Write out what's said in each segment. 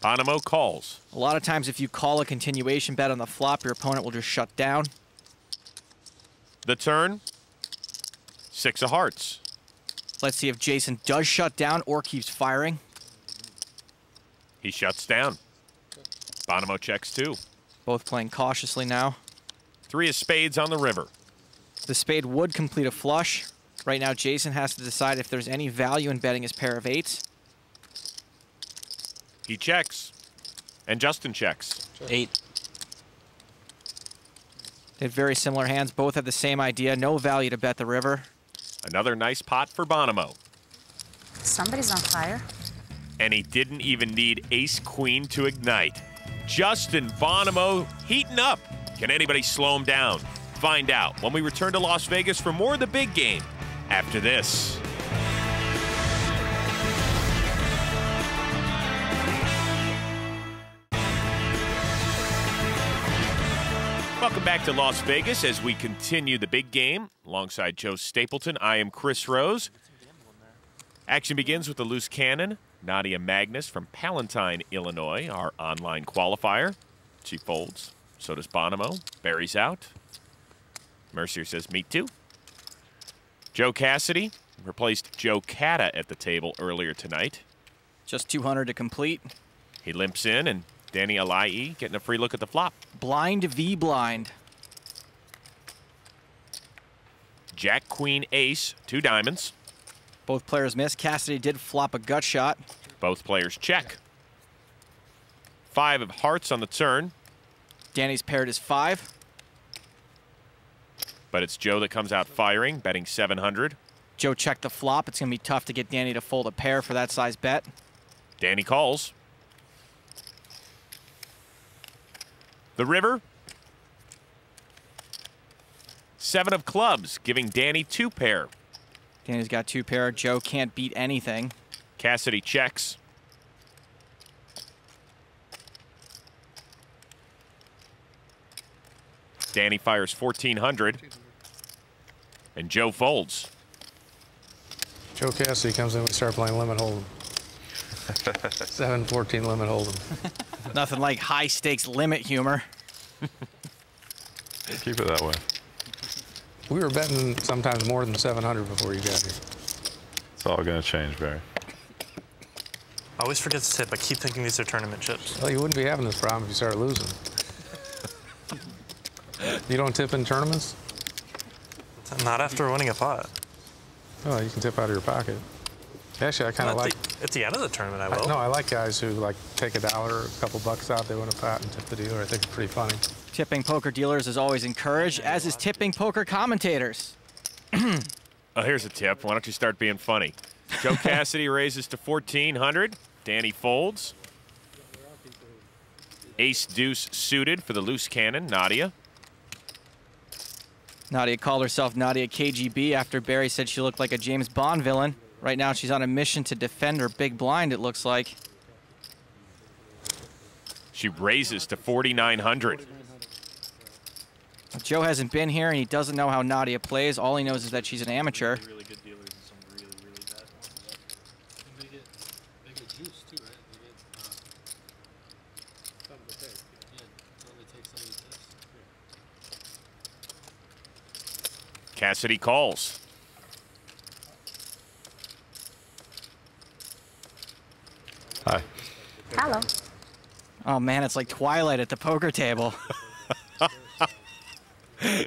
Bonomo calls. A lot of times if you call a continuation bet on the flop, your opponent will just shut down. The turn, 6 of hearts. Let's see if Jason does shut down or keeps firing. He shuts down. Bonomo checks 2. Both playing cautiously now. 3 of spades on the river. The spade would complete a flush. Right now, Jason has to decide if there's any value in betting his pair of 8s. He checks. And Justin checks. 8. They have very similar hands. Both have the same idea. No value to bet the river. Another nice pot for Bonomo. Somebody's on fire. And he didn't even need ace-queen to ignite. Justin Bonomo heating up. Can anybody slow him down? Find out when we return to Las Vegas for more of the big game after this. Welcome back to Las Vegas as we continue the big game. Alongside Joe Stapleton, I am Chris Rose. Action begins with the loose cannon. Nadya Magnus from Palatine, Illinois, our online qualifier. She folds. So does Bonomo. Barry's out. Mercier says, me too. Joe Cassidy replaced Joe Cada at the table earlier tonight. Just 200 to complete. He limps in, and Danny Alaei getting a free look at the flop. Blind v blind. Jack, queen, ace, 2 diamonds. Both players miss. Cassidy did flop a gut shot. Both players check. 5 of hearts on the turn. Danny's paired is 5. But it's Joe that comes out firing, betting 700. Joe checked the flop. It's going to be tough to get Danny to fold a pair for that size bet. Danny calls. The river. 7 of clubs, giving Danny 2 pair. Danny's got 2 pair. Joe can't beat anything. Cassidy checks. Danny fires 1,400. And Joe folds. Joe Cassidy comes in, we start playing limit hold'em. 7-14 limit hold'em. Nothing like high stakes limit humor. Keep it that way. We were betting sometimes more than 700 before you got here. It's all going to change, Barry. I always forget to tip. I keep thinking these are tournament chips. Well, you wouldn't be having this problem if you started losing. You don't tip in tournaments? Not after winning a pot. Oh, you can tip out of your pocket. Actually, I kind of like... At the end of the tournament, I will. No, I like guys who like take $1 or a couple bucks out, they win a pot and tip the dealer. I think it's pretty funny. Tipping poker dealers is always encouraged, as is tipping poker commentators. Oh, here's a tip. Why don't you start being funny? Joe Cassidy raises to 1,400. Danny folds. Ace deuce suited for the loose cannon, Nadya. Nadya called herself Nadya KGB after Barry said she looked like a James Bond villain. Right now she's on a mission to defend her big blind, it looks like. She raises to 4,900. Joe hasn't been here and he doesn't know how Nadya plays. All he knows is that she's an amateur. Really good dealers and some really, really bad ones. And they get juice too, right? They get some of the pay. Yeah, don't they take some of the tests? Cassidy calls. Hi. Hello. Oh man, it's like Twilight at the poker table.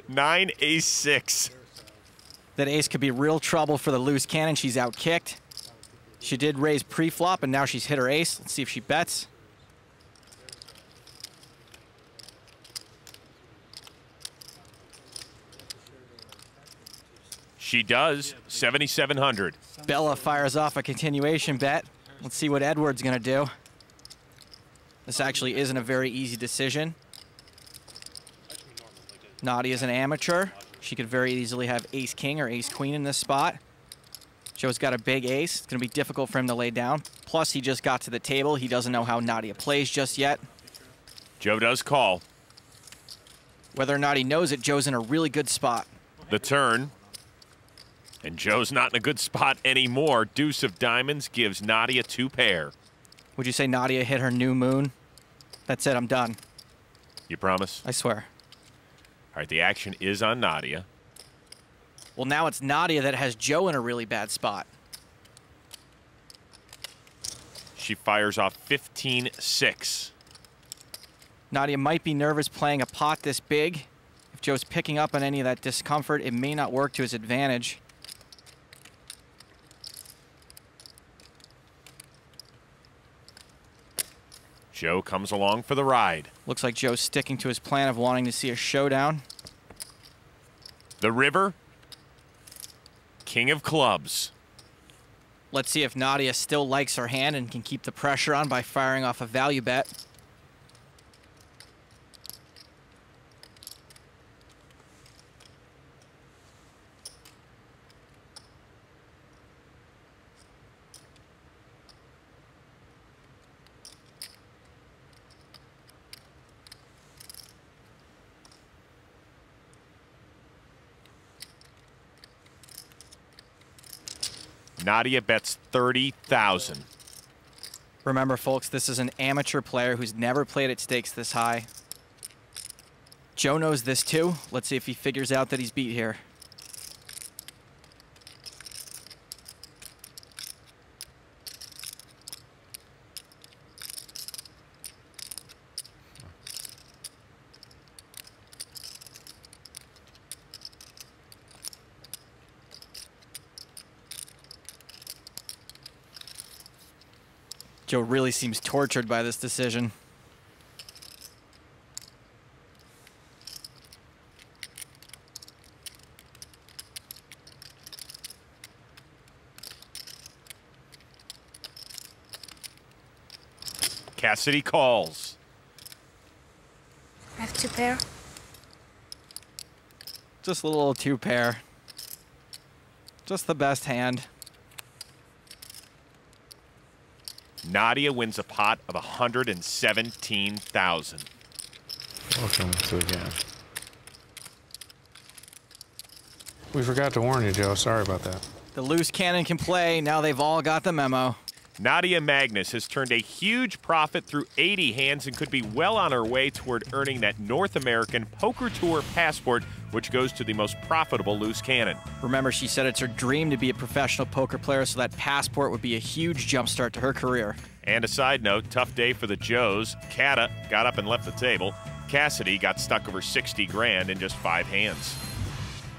9 ace 6. That ace could be real trouble for the loose cannon. She's out kicked. She did raise pre-flop and now she's hit her ace. Let's see if she bets. She does. 7,700. Bella fires off a continuation bet. Let's see what Edward's gonna do. This actually isn't a very easy decision. Nadya's an amateur. She could very easily have ace-king or ace-queen in this spot. Joe's got a big ace. It's gonna be difficult for him to lay down. Plus, he just got to the table. He doesn't know how Nadya plays just yet. Joe does call. Whether or not he knows it, Joe's in a really good spot. The turn. And Joe's not in a good spot anymore. Deuce of diamonds gives Nadya 2 pair. Would you say Nadya hit her new moon? That's it, I'm done. You promise? I swear. All right, the action is on Nadya. Well, now it's Nadya that has Joe in a really bad spot. She fires off 15-6. Nadya might be nervous playing a pot this big. If Joe's picking up on any of that discomfort, it may not work to his advantage. Joe comes along for the ride. Looks like Joe's sticking to his plan of wanting to see a showdown. The river. King of clubs. Let's see if Nadya still likes her hand and can keep the pressure on by firing off a value bet. Nadya bets 30,000. Remember, folks, this is an amateur player who's never played at stakes this high. Joe knows this too. Let's see if he figures out that he's beat here. Joe really seems tortured by this decision. Cassidy calls. I have 2 pair. Just a little 2-pair. Just the best hand. Nadya wins a pot of 117,000. Welcome to the game. We forgot to warn you, Joe. Sorry about that. The loose cannon can play. Now they've all got the memo. Nadya Magnus has turned a huge profit through 80 hands and could be well on her way toward earning that North American Poker Tour passport, which goes to the most profitable loose cannon. Remember, she said it's her dream to be a professional poker player, so that passport would be a huge jumpstart to her career. And a side note, tough day for the Joes. Cada got up and left the table. Cassidy got stuck over 60 grand in just 5 hands.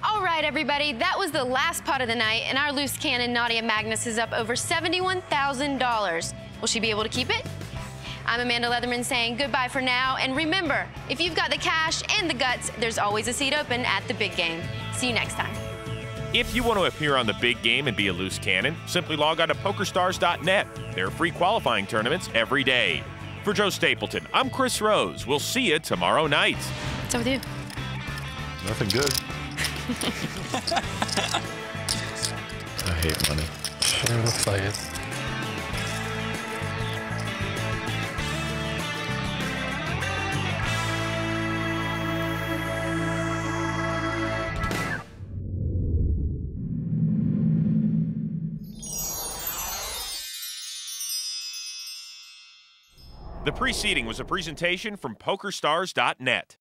All right, everybody, that was the last pot of the night, and our loose cannon, Nadya Magnus, is up over $71,000. Will she be able to keep it? I'm Amanda Leatherman saying goodbye for now, and remember, if you've got the cash and the guts, there's always a seat open at the big game. See you next time. If you want to appear on the big game and be a loose cannon, simply log on to PokerStars.net. There are free qualifying tournaments every day. For Joe Stapleton, I'm Chris Rose. We'll see you tomorrow night. What's up with you? Nothing good. I hate money. Sure looks like it. The preceding was a presentation from PokerStars.net.